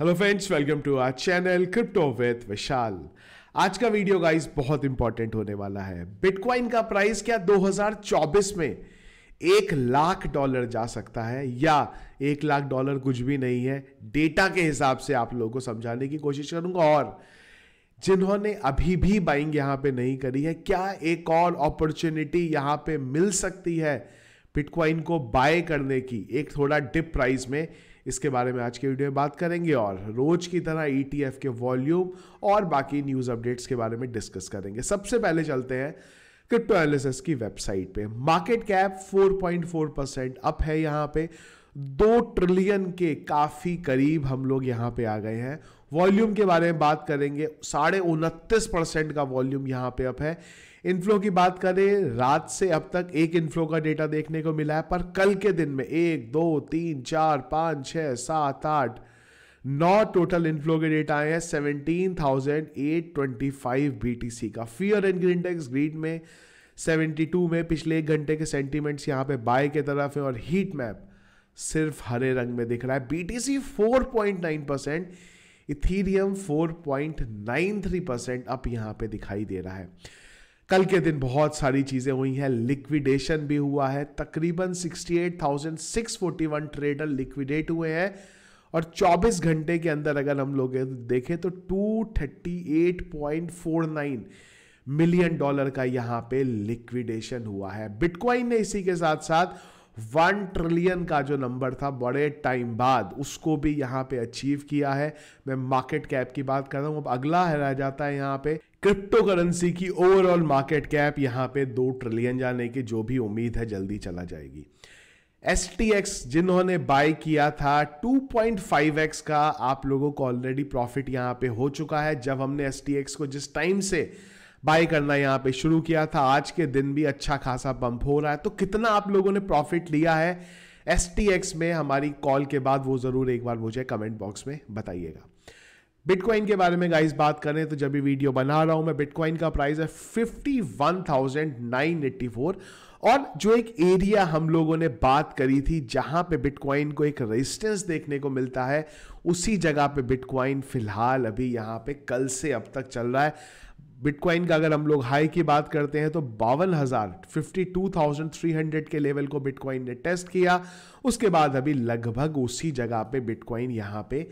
Hello friends, welcome to our channel crypto with Vishal. आज का video guys बहुत important होने वाला है। बिटकॉइन का प्राइस क्या 2024 में $1,00,000 जा सकता है या $1,00,000 कुछ भी नहीं है? डेटा के हिसाब से आप लोगों को समझाने की कोशिश करूंगा। और जिन्होंने अभी भी बाइंग यहां पे नहीं करी है, क्या एक और अपॉर्चुनिटी यहां पे मिल सकती है बिटकॉइन को बाय करने की एक थोड़ा डिप प्राइस में? इसके बारे में आज के वीडियो में बात करेंगे और रोज की तरह ETF के वॉल्यूम और बाकी न्यूज अपडेट्स के बारे में डिस्कस करेंगे। सबसे पहले चलते हैं क्रिप्टो एनालिसिस की वेबसाइट पे। मार्केट कैप 4.4% अप है। यहां पे 2 ट्रिलियन के काफी करीब हम लोग यहां पे आ गए हैं। वॉल्यूम के बारे में बात करेंगे, 29.5% का वॉल्यूम यहां पे अप है। इनफ्लो की बात करें, रात से अब तक एक इनफ्लो का डेटा देखने को मिला है, पर कल के दिन में 1 2 3 4 5 6 7 8 9 टोटल इनफ्लो के डेटा आए हैं। 17,825 BTC का। फियर एंड इंडेक्स ग्रीन में 72 में पिछले 1 घंटे के सेंटीमेंट्स यहां पे बाय के तरफ है और हीट मैप सिर्फ हरे रंग में दिख रहा है। BTC 4.9%, इथीरियम 4.93% अप यहां पे दिखाई दे रहा है। कल के दिन बहुत सारी चीजें हुई हैं। लिक्विडेशन भी हुआ है, तकरीबन 68,641 ट्रेडर लिक्विडेट हुए हैं और 24 घंटे के अंदर अगर हम लोग देखें तो $238.49 मिलियन का यहां पे लिक्विडेशन हुआ है। बिटकॉइन ने इसी के साथ साथ 1 ट्रिलियन का जो नंबर था बड़े टाइम बाद, उसको भी यहां पे अचीव किया है। मैं मार्केट कैप की बात कर रहा हूं। अब अगला रह जाता है यहां पे क्रिप्टो करेंसी की ओवरऑल मार्केट कैप। यहां पे 2 ट्रिलियन जाने की जो भी उम्मीद है जल्दी चला जाएगी। STX जिन्होंने बाय किया था 2.5x का, आप लोगों को ऑलरेडी प्रॉफिट यहां पे हो चुका है। जब हमने STX को जिस टाइम से बाय करना यहां पे शुरू किया था, आज के दिन भी अच्छा खासा पंप हो रहा है। तो कितना आप लोगों ने प्रॉफिट लिया है STX में हमारी कॉल के बाद, वो जरूर एक बार मुझे कमेंट बॉक्स में बताइएगा। बिटकॉइन के बारे में गाइस बात करें तो जब भी वीडियो बना रहा हूं मैं, बिटकॉइन का प्राइस है 51,984। और जो एक एरिया हम लोगों ने बात करी थी जहां पे बिटकॉइन को एक रेजिस्टेंस देखने को मिलता है, उसी जगह पे बिटकॉइन फिलहाल अभी यहां पे कल से अब तक चल रहा है। बिटकॉइन का अगर हम लोग हाई की बात करते हैं तो 52,300 के लेवल को बिटकॉइन ने टेस्ट किया। उसके बाद अभी लगभग उसी जगह पे बिटकॉइन यहां पे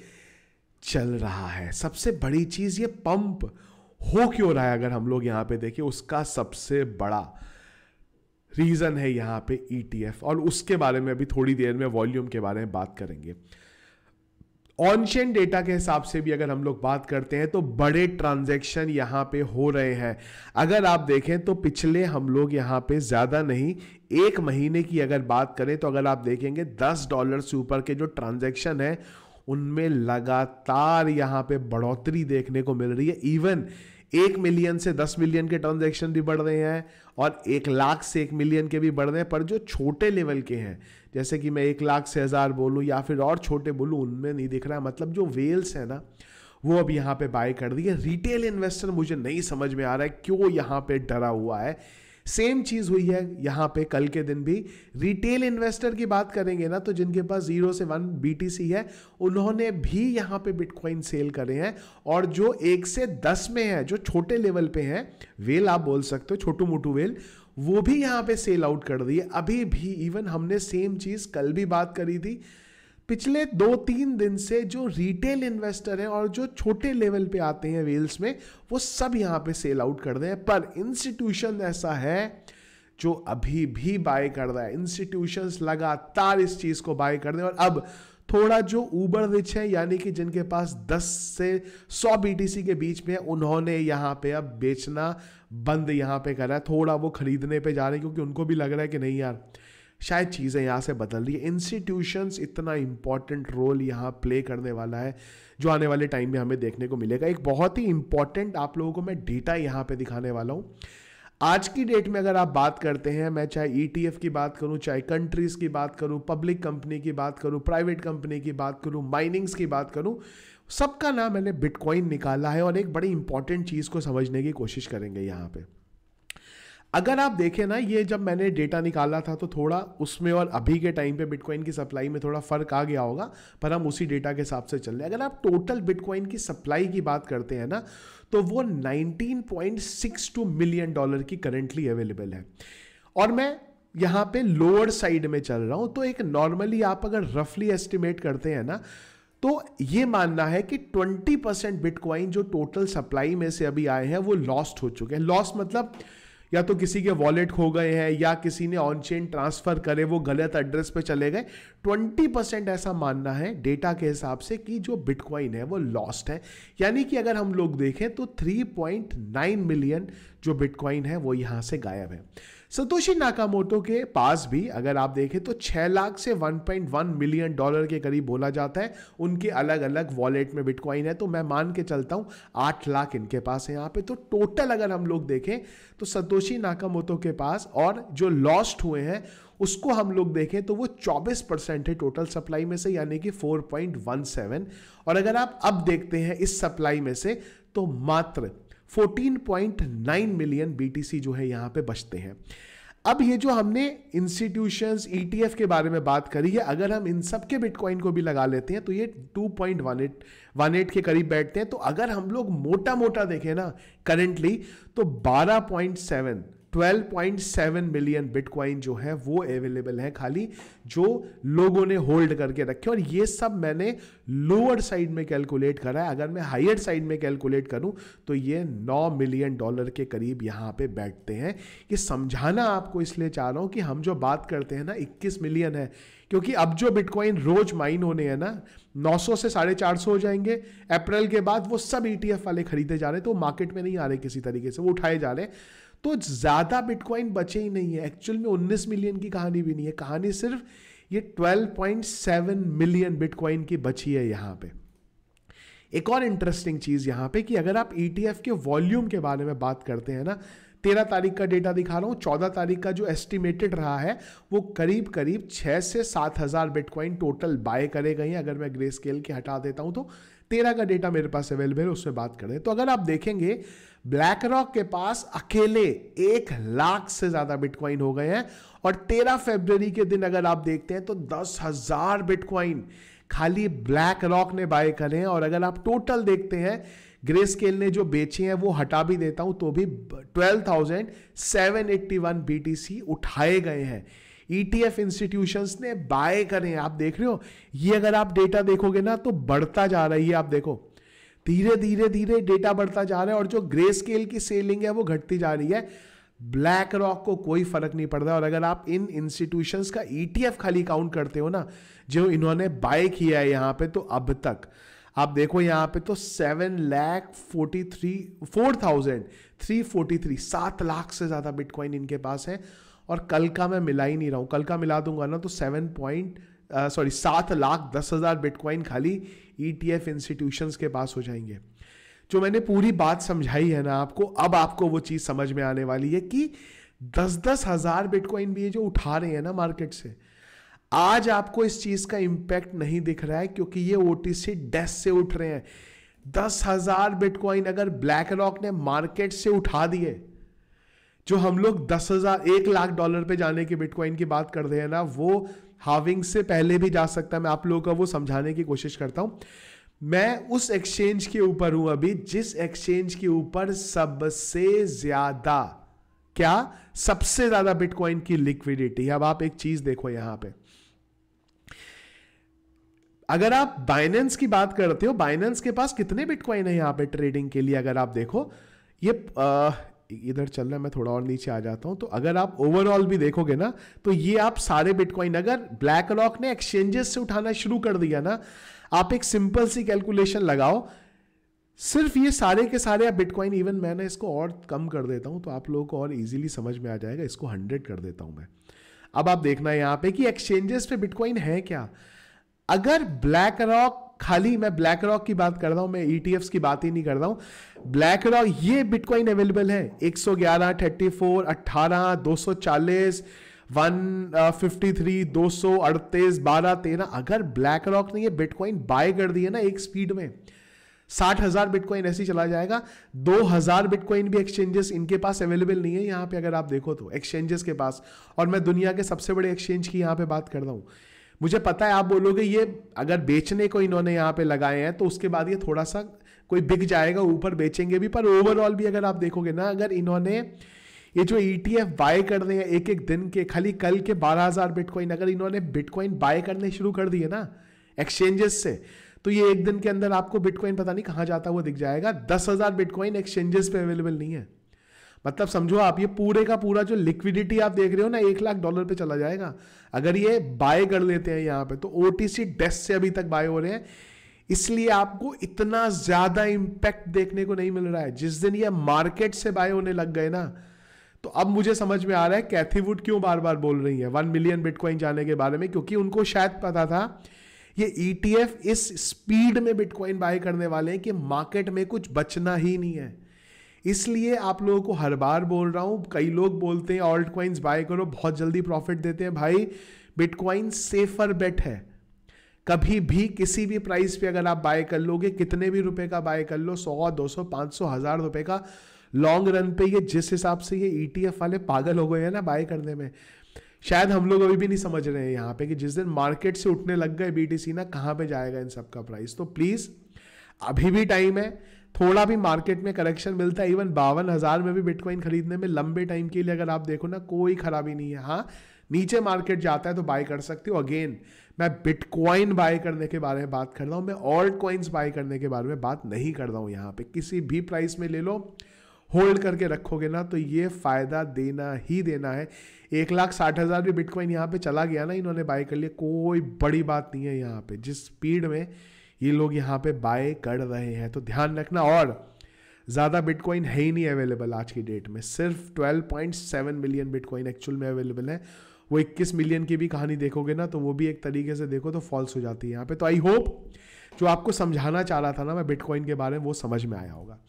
चल रहा है। सबसे बड़ी चीज ये पंप हो क्यों रहा है अगर हम लोग यहां पे देखें, उसका सबसे बड़ा रीजन है यहां पे ETF, और उसके बारे में अभी थोड़ी देर में वॉल्यूम के बारे में बात करेंगे। ऑन चेन डेटा के हिसाब से भी अगर हम लोग बात करते हैं तो बड़े ट्रांजैक्शन यहां पे हो रहे हैं। अगर आप देखें तो पिछले हम लोग यहां पे ज्यादा नहीं, 1 महीने की अगर बात करें तो अगर आप देखेंगे $10 से ऊपर के जो ट्रांजैक्शन है उनमें लगातार यहां पे बढ़ोतरी देखने को मिल रही है। इवन 1 मिलियन से 10 मिलियन के ट्रांजैक्शन भी बढ़ रहे हैं और 1 लाख से 1 मिलियन के भी बढ़ रहे हैं। पर जो छोटे लेवल के हैं, जैसे कि मैं 1 लाख से 1000 बोलूं या फिर और छोटे बोलूं, उनमें नहीं दिख रहा है। मतलब जो वेल्स है ना, वो अब यहां पे बाय कर दी है। रिटेल इन्वेस्टर मुझे नहीं समझ में आ रहा है क्यों यहां पे डरा हुआ है। सेम चीज हुई है यहां पे कल के दिन भी। रिटेल इन्वेस्टर की बात करेंगे ना तो जिनके पास 0 से 1 BTC है, उन्होंने भी यहां पे बिटकॉइन सेल करे हैं। और जो 1 से 10 में है, जो छोटे लेवल पे हैं, वेल आप बोल सकते हो, छोटू मोटू वेल, वो भी यहां पे सेल आउट कर दिए अभी भी। इवन हमने सेम चीज कल भी बात करी थी। पिछले 2-3 दिन से जो रिटेल इन्वेस्टर हैं और जो छोटे लेवल पे आते हैं वेल्स में, वो सब यहां पे सेल आउट कर रहे हैं। पर इंस्टीट्यूशन ऐसा है जो अभी भी बाय कर रहा है। इंस्टीट्यूशंस लगातार इस चीज को बाय कर रहे हैं। और अब थोड़ा जो उबर रिच है, यानी कि जिनके पास 10 से 100 BTC के बीच में है, उन्होंने यहां पे अब बेचना बंद यहां पे करा है। थोड़ा वो खरीदने पे जा रहे हैं क्योंकि उनको भी लग रहा है कि नहीं यार, शायद चीज़ें यहाँ से बदल रही है। इंस्टीट्यूशंस इतना इंपॉर्टेंट रोल यहाँ प्ले करने वाला है जो आने वाले टाइम में हमें देखने को मिलेगा। एक बहुत ही इंपॉर्टेंट आप लोगों को मैं डेटा यहाँ पे दिखाने वाला हूँ। आज की डेट में अगर आप बात करते हैं, मैं चाहे ETF की बात करूँ, चाहे कंट्रीज की बात करूँ, पब्लिक कंपनी की बात करूँ, प्राइवेट कंपनी की बात करूँ, माइनिंग्स की बात करूँ, सबका नाम मैंने बिटकॉइन निकाला है। और एक बड़ी इंपॉर्टेंट चीज़ को समझने की कोशिश करेंगे यहाँ पे। अगर आप देखें ना, ये जब मैंने डेटा निकाला था तो थोड़ा उसमें और अभी के टाइम पे बिटकॉइन की सप्लाई में थोड़ा फर्क आ गया होगा, पर हम उसी डेटा के हिसाब से चल रहे हैं। अगर आप टोटल बिटकॉइन की सप्लाई की बात करते हैं ना, तो वो 19.62 मिलियन डॉलर की करंटली अवेलेबल है। और मैं यहां पे लोअर साइड में चल रहा हूं, तो एक नॉर्मली आप अगर रफली एस्टिमेट करते हैं ना, तो ये मानना है कि 20% बिटकॉइन जो टोटल सप्लाई में से अभी आए हैं वो लॉस्ट हो चुके हैं। लॉस्ट मतलब या तो किसी के वॉलेट खो गए हैं, या किसी ने ऑन चेन ट्रांसफर करे, वो गलत एड्रेस पे चले गए। 20% ऐसा मानना है डेटा के हिसाब से कि जो बिटकॉइन है वो लॉस्ट है। यानी कि अगर हम लोग देखें तो 3.9 मिलियन जो बिटकॉइन है वो यहां से गायब है। सतोशी नाकामोटो के पास भी अगर आप देखें तो 6 लाख से 1.1 मिलियन डॉलर के करीब बोला जाता है उनके अलग अलग वॉलेट में बिटकॉइन है। तो मैं मान के चलता हूं 8 लाख इनके पास है यहाँ पे। तो टोटल अगर हम लोग देखें तो सतोशी नाकामोटो के पास, और जो लॉस्ट हुए हैं उसको हम लोग देखें तो वो 24% है टोटल सप्लाई में से, यानी कि 4.17। और अगर आप अब देखते हैं इस सप्लाई में से तो मात्र 14.9 मिलियन बीटीसी जो है यहां पे बचते हैं। अब ये जो हमने इंस्टीट्यूशंस ईटीएफ के बारे में बात करी है, अगर हम इन सब के बिटकॉइन को भी लगा लेते हैं तो ये 2.18 के करीब बैठते हैं। तो अगर हम लोग मोटा मोटा देखें ना करंटली, तो 12.7 मिलियन बिटकॉइन जो है वो अवेलेबल है खाली, जो लोगों ने होल्ड करके रखे। और ये सब मैंने लोअर साइड में कैलकुलेट करा है। अगर मैं हायर साइड में कैलकुलेट करूं तो ये 9 मिलियन डॉलर के करीब यहां पे बैठते हैं। ये समझाना आपको इसलिए चाह रहा हूं कि हम जो बात करते हैं ना 21 मिलियन है, क्योंकि अब जो बिटकॉइन रोज माइन होने हैं ना 900 से 450 हो जाएंगे अप्रैल के बाद, वो सब ईटीएफ वाले खरीदे जा रहे हैं, तो मार्केट में नहीं आ रहे किसी तरीके से, वो उठाए जा रहे हैं। तो ज्यादा बिटकॉइन बचे ही नहीं है। एक्चुअल में 19 मिलियन की कहानी भी नहीं है, कहानी सिर्फ ये 12.7 मिलियन बिटकॉइन की बची है यहां पे। एक और इंटरेस्टिंग चीज यहां पे कि अगर आप ईटीएफ के वॉल्यूम के बारे में बात करते हैं ना, 13 तारीख का डेटा दिखा रहा हूं, 14 तारीख का जो एस्टिमेटेड रहा है वो करीब करीब 6 से 7 हजार बिटकॉइन टोटल बाय करे गए हैं। अगर मैं ग्रे स्केल के हटा देता हूं तो 13 का डेटा मेरे पास अवेलेबल है, उसमें बात करें तो अगर आप देखेंगे ब्लैक रॉक के पास अकेले 1 लाख से ज्यादा बिटकॉइन हो गए हैं। और 13 फरवरी के दिन अगर आप देखते हैं तो 10,000 बिटकॉइन खाली ब्लैक रॉक ने बाय करे हैं। और अगर आप टोटल देखते हैं ग्रे स्केल ने जो बेचे हैं वो हटा भी देता हूं तो भी 12,781 बीटीसी उठाए गए हैं। ईटीएफ इंस्टीट्यूशंस ने बाय करे हैं। आप देख रहे हो ये, अगर आप डेटा देखोगे ना तो बढ़ता जा रही है। आप देखो धीरे धीरे धीरे डेटा बढ़ता जा रहा है, और जो ग्रे स्केल की सेलिंग है वो घटती जा रही है। ब्लैक रॉक को कोई फर्क नहीं पड़ता। और अगर आप इन इंस्टीट्यूशंस का ईटीएफ खाली काउंट करते हो ना, जो इन्होंने बाय किया है यहां पे, तो अब तक आप देखो यहां पे तो 7,43,343 7 लाख से ज्यादा बिटकॉइन इनके पास है। और कल का मैं मिला ही नहीं रहा हूं, कल का मिला दूंगा ना तो 7,10,000 बिटकॉइन खाली ईटीएफ इंस्टीट्यूशंस के पास हो जाएंगे। जो मैंने पूरी बात समझाई है ना आपको, अब आपको वो चीज समझ में आने वाली है कि 10-10 हजार बिटकॉइन भी ये जो उठा रहे हैं ना मार्केट से, आज आपको इस चीज का इंपैक्ट नहीं दिख रहा है क्योंकि ये ओटीसी डेस्क से उठ रहे हैं। 10,000 बिटकॉइन अगर ब्लैक रॉक ने मार्केट से उठा दिए, जो हम लोग 10,000 1 लाख डॉलर पे जाने के बिटकॉइन की बात कर रहे हैं ना, वो हाविंग से पहले भी जा सकता है। मैं आप लोगों को वो समझाने की कोशिश करता हूं। मैं उस एक्सचेंज के ऊपर हूं अभी जिस एक्सचेंज के ऊपर सबसे ज्यादा सबसे ज्यादा बिटकॉइन की लिक्विडिटी। अब आप एक चीज देखो यहां पे, अगर आप बाइनेंस की बात करते हो, बाइनेंस के पास कितने बिटकॉइन है यहां पे ट्रेडिंग के लिए? अगर आप देखो ये इधर चल रहा है, मैं थोड़ा और नीचे आ जाता हूं, तो अगर आप ओवरऑल भी देखोगे ना तो ये आप सारे बिटकॉइन, अगर ब्लैक रॉक ने एक्सचेंजेस से उठाना शुरू कर दिया ना, आप एक सिंपल सी कैलकुलेशन लगाओ, सिर्फ ये सारे के सारे आप बिटकॉइन, इवन मैंने इसको और कम कर देता हूं तो आप लोगों को और इजीली समझ में आ जाएगा, इसको 100 कर देता हूं मैं। अब आप देखना यहां पे कि एक्सचेंजेस पे बिटकॉइन है क्या। अगर ब्लैक रॉक, खाली मैं ब्लैक रॉक की बात कर रहा हूं, मैं ईटीएफ्स की बात ही नहीं कर रहा हूं, ब्लैक रॉक ये बिटकॉइन अवेलेबल है 111, 34, 18, 240, 153, 238, 12, 13। अगर ब्लैक रॉक ने ये बिटकॉइन बाय कर दिए ना एक स्पीड में, 60,000 बिटकॉइन ऐसे ही चला जाएगा। 2,000 बिटकॉइन भी एक्सचेंजेस इनके पास अवेलेबल नहीं है यहाँ पे, अगर आप देखो तो एक्सचेंजेस के पास। और मैं दुनिया के सबसे बड़े एक्सचेंज की यहाँ पे बात कर रहा हूँ। मुझे पता है आप बोलोगे ये अगर बेचने को इन्होंने यहाँ पे लगाए हैं तो उसके बाद ये थोड़ा सा कोई बिक जाएगा, ऊपर बेचेंगे भी, पर ओवरऑल भी अगर आप देखोगे ना, अगर इन्होंने ये जो ETF बाय कर रहे हैं एक एक दिन के, खाली कल के 12,000 बिटकॉइन अगर इन्होंने बिटकॉइन बाय करने शुरू कर दिए ना एक्सचेंजेस से, तो ये एक दिन के अंदर आपको बिटकॉइन पता नहीं कहां जाता हुआ दिख जाएगा। 10,000 बिटकॉइन एक्सचेंजेस पे अवेलेबल नहीं है। मतलब समझो आप, ये पूरे का पूरा जो लिक्विडिटी आप देख रहे हो ना, $1 लाख पे चला जाएगा अगर ये बाय कर लेते हैं यहाँ पे। तो OTC डेस्क से अभी तक बाय हो रहे हैं, इसलिए आपको इतना ज्यादा इंपैक्ट देखने को नहीं मिल रहा है। जिस दिन ये मार्केट से बाय होने लग गए ना, तो अब मुझे समझ में आ रहा है कैथी वुड क्यों बार बार बोल रही है 1 मिलियन बिटकॉइन जाने के बारे में, क्योंकि उनको शायद पता था ये ETF इस स्पीड में बिटकॉइन बाय करने वाले हैं कि मार्केट में कुछ बचना ही नहीं है। इसलिए आप लोगों को हर बार बोल रहा हूं, कई लोग बोलते हैं ऑल्ट कॉइन्स बाय करो बहुत जल्दी प्रॉफिट देते हैं। भाई बिटकॉइन सेफर बेट है। कभी भी किसी भी प्राइस पे अगर आप बाय कर लोगे, कितने भी रुपए का बाय कर लो, 100, 200, 500, 1000 रुपए का, लॉन्ग रन पे ये जिस हिसाब से ये ETF वाले पागल हो गए हैं ना बाय करने में, शायद हम लोग अभी भी नहीं समझ रहे हैं यहाँ पे कि जिस दिन मार्केट से उठने लग गए BTC ना, कहाँ पे जाएगा इन सब का प्राइस। तो प्लीज अभी भी टाइम है, थोड़ा भी मार्केट में करेक्शन मिलता है, इवन 52,000 में भी बिटकॉइन खरीदने में लंबे टाइम के लिए अगर आप देखो ना, कोई खराबी नहीं है। हाँ, नीचे मार्केट जाता है तो बाय कर सकते हो। अगेन मैं बिटकॉइन बाय करने के बारे में बात कर रहा हूं, मैं ऑल्ट कॉइन्स बाय करने के बारे में बात नहीं कर रहा हूं। यहाँ पे किसी भी प्राइस में ले लो, होल्ड करके रखोगे ना तो ये फायदा देना ही देना है। 1,60,000 भी बिटकॉइन यहाँ पे चला गया ना, इन्होंने बाय कर लिया, कोई बड़ी बात नहीं है यहाँ पे, जिस स्पीड में ये लोग यहाँ पे बाय कर रहे हैं। तो ध्यान रखना। और ज़्यादा बिटकॉइन है ही नहीं अवेलेबल आज की डेट में, सिर्फ 12.7 मिलियन बिटकॉइन एक्चुअल में अवेलेबल है। वो 21 मिलियन की भी कहानी देखोगे ना, तो वो भी एक तरीके से देखो तो फॉल्स हो जाती है यहाँ पे। तो आई होप जो आपको समझाना चाह रहा था ना मैं बिटकॉइन के बारे में, वो समझ में आया होगा।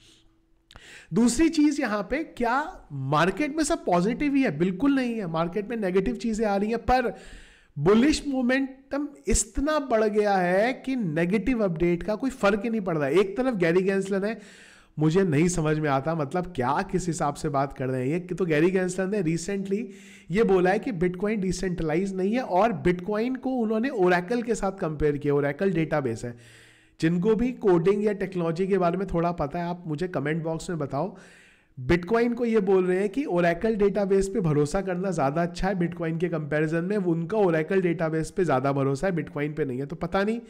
दूसरी चीज यहां पे, क्या मार्केट में सब पॉजिटिव ही है? बिल्कुल नहीं है, मार्केट में नेगेटिव चीजें आ रही हैं, पर बुलिश मोमेंटम इतना बढ़ गया है कि नेगेटिव अपडेट का कोई फर्क ही नहीं पड़ रहा है। एक तरफ गैरी गैंसलर है, मुझे नहीं समझ में आता मतलब क्या किस हिसाब से बात कर रहे हैं ये। तो गैरी गैंसलर ने रिसेंटली ये बोला है कि बिटकॉइन डिसेंट्रलाइज नहीं है, और बिटकॉइन को उन्होंने ओरेकल के साथ कंपेयर किया। ओरेकल डेटाबेस है, जिनको भी कोडिंग या टेक्नोलॉजी के बारे में थोड़ा पता है आप मुझे कमेंट बॉक्स में बताओ। बिटकॉइन को ये बोल रहे हैं कि ओरेकल डेटाबेस पे भरोसा करना ज्यादा अच्छा है बिटकॉइन के कंपैरिजन में। उनका ओरेकल डेटाबेस पे ज्यादा भरोसा है, बिटकॉइन पे नहीं है। तो पता नहीं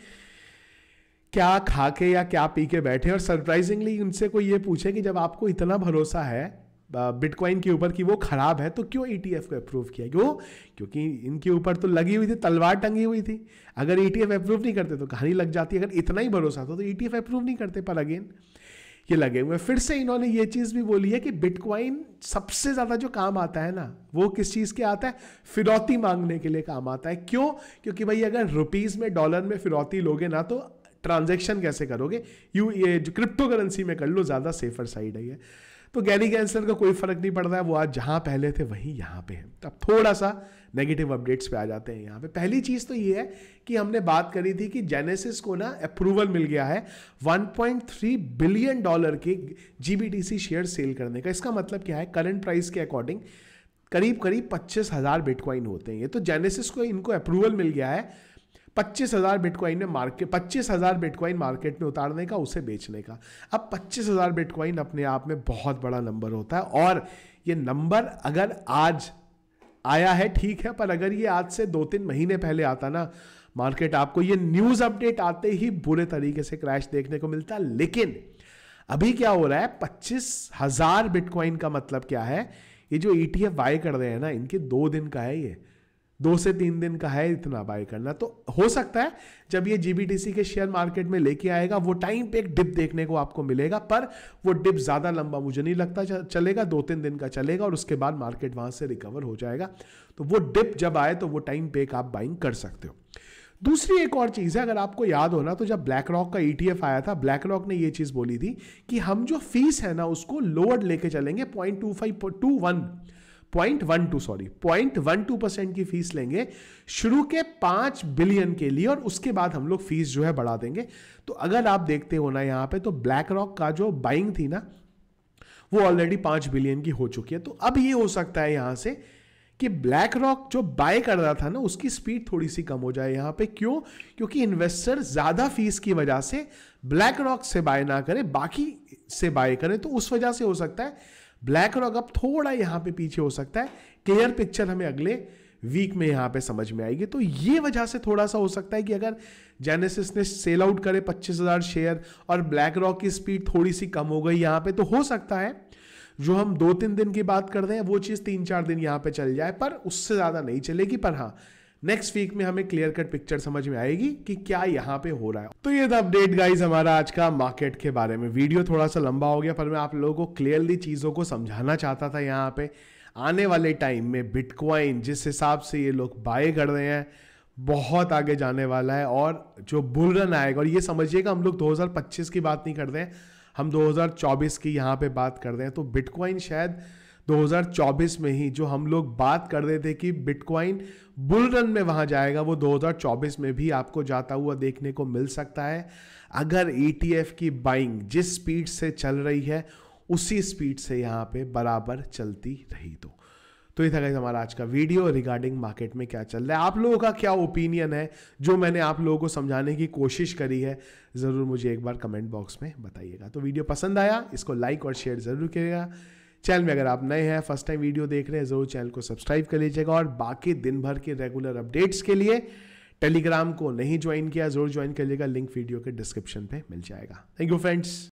क्या खा के या क्या पी के बैठे। और सरप्राइजिंगली उनसे कोई ये पूछे कि जब आपको इतना भरोसा है बिटकॉइन के ऊपर कि वो खराब है, तो क्यों ETF को अप्रूव किया? क्यों? क्योंकि इनके ऊपर तो लगी हुई थी, तलवार टंगी हुई थी। अगर ETF अप्रूव नहीं करते तो कहानी लग जाती। अगर इतना ही भरोसा था तो ETF अप्रूव नहीं करते। पर अगेन ये लगे हुए। फिर से इन्होंने ये चीज भी बोली है कि बिटकॉइन सबसे ज्यादा जो काम आता है ना, वो किस चीज के आता है? फिरौती मांगने के लिए काम आता है। क्यों? क्योंकि भाई अगर रुपीज में, डॉलर में फिरौती लोगे ना, तो ट्रांजैक्शन कैसे करोगे? ये जो क्रिप्टो करेंसी में कर लो, ज्यादा सेफर साइड है ये। तो गैरी गैंसलर का कोई फर्क नहीं पड़ रहा है, वो आज जहां पहले थे वहीं यहां पे है। अब थोड़ा सा नेगेटिव अपडेट्स पे आ जाते हैं यहाँ पे। पहली चीज तो ये है कि हमने बात करी थी कि जेनेसिस को ना अप्रूवल मिल गया है $1.3 बिलियन के GBTC शेयर सेल करने का। इसका मतलब क्या है? करंट प्राइस के अकॉर्डिंग करीब करीब 25,000 बिटकॉइन होते हैं ये। तो जेनेसिस को इनको अप्रूवल मिल गया है 25,000 बिटकॉइन में 25,000 बिटकॉइन मार्केट में उतारने का, उसे बेचने का। अब 25,000 बिटकॉइन अपने आप में बहुत बड़ा नंबर होता है, और ये नंबर अगर आज आया है ठीक है, पर अगर ये आज से 2-3 महीने पहले आता ना, मार्केट आपको ये न्यूज अपडेट आते ही बुरे तरीके से क्रैश देखने को मिलता। लेकिन अभी क्या हो रहा है? 25,000 बिटकॉइन का मतलब क्या है? ये जो ETF बाय कर रहे हैं ना, इनके 2 दिन का है, ये 2 से 3 दिन का है इतना बाय करना। तो हो सकता है जब ये GBTC के शेयर मार्केट में लेके आएगा, वो टाइम पे एक डिप देखने को आपको मिलेगा, पर वो डिप ज्यादा लंबा मुझे नहीं लगता चलेगा, 2-3 दिन का चलेगा, और उसके बाद मार्केट वहां से रिकवर हो जाएगा। तो वो डिप जब आए तो वो टाइम पे एक आप बाइंग कर सकते हो। दूसरी एक और चीज है, अगर आपको याद हो ना, तो जब ब्लैक रॉक का ETF आया था, ब्लैक रॉक ने ये चीज बोली थी कि हम जो फीस है ना उसको लोअर लेके चलेंगे 0.25 to 1 0.12% की फीस लेंगे शुरू के 5 बिलियन के लिए, और उसके बाद हम लोग फीस जो है बढ़ा देंगे। तो अगर आप देखते हो ना यहां पे, तो ब्लैक रॉक का जो बाइंग थी ना वो ऑलरेडी 5 बिलियन की हो चुकी है। तो अब ये हो सकता है यहां से कि ब्लैक रॉक जो बाय कर रहा था ना उसकी स्पीड थोड़ी सी कम हो जाए यहां पे। क्यों? क्योंकि इन्वेस्टर ज्यादा फीस की वजह से ब्लैक रॉक से बाय ना करे, बाकी से बाय करे। तो उस वजह से हो सकता है ब्लैक रॉक अब थोड़ा यहां पे पीछे हो सकता है। क्लियर पिक्चर हमें अगले वीक में यहां पे समझ में आएगी। तो ये वजह से थोड़ा सा हो सकता है कि अगर जेनेसिस ने सेल आउट करे 25,000 शेयर और ब्लैक रॉक की स्पीड थोड़ी सी कम हो गई यहां पे, तो हो सकता है जो हम 2-3 दिन की बात कर रहे हैं वो चीज 3-4 दिन यहां पे चल जाए, पर उससे ज्यादा नहीं चलेगी। पर हाँ, नेक्स्ट वीक में हमें क्लियर कट पिक्चर समझ में आएगी कि क्या यहां पे हो रहा है। तो ये था अपडेट गाइस हमारा आज का मार्केट के बारे में। वीडियो थोड़ा सा लंबा हो गया, पर मैं आप लोगों को क्लियरली चीजों को समझाना चाहता था। यहां पे आने वाले टाइम में बिटकॉइन जिस हिसाब से ये लोग बाय कर रहे हैं बहुत आगे जाने वाला है, और जो बुल रन आएगा, और ये समझिएगा हम लोग 2025 की बात नहीं कर रहे हैं, हम 2024 की यहाँ पे बात कर रहे हैं। तो बिटकॉइन शायद 2024 में ही जो हम लोग बात कर रहे थे कि बिटकॉइन बुल रन में वहां जाएगा, वो 2024 में भी आपको जाता हुआ देखने को मिल सकता है, अगर ETF की बाइंग जिस स्पीड से चल रही है उसी स्पीड से यहाँ पे बराबर चलती रही। तो ये था गाइस हमारा आज का वीडियो रिगार्डिंग मार्केट में क्या चल रहा है। आप लोगों का क्या ओपिनियन है, जो मैंने आप लोगों को समझाने की कोशिश करी है, ज़रूर मुझे एक बार कमेंट बॉक्स में बताइएगा। तो वीडियो पसंद आया इसको लाइक और शेयर ज़रूर करिएगा। चैनल में अगर आप नए हैं, फर्स्ट टाइम वीडियो देख रहे हैं, ज़रूर चैनल को सब्सक्राइब कर लीजिएगा। और बाकी दिन भर के रेगुलर अपडेट्स के लिए टेलीग्राम को नहीं ज्वाइन किया, ज़रूर ज्वाइन कर लीजिएगा, लिंक वीडियो के डिस्क्रिप्शन पर मिल जाएगा। Thank you friends.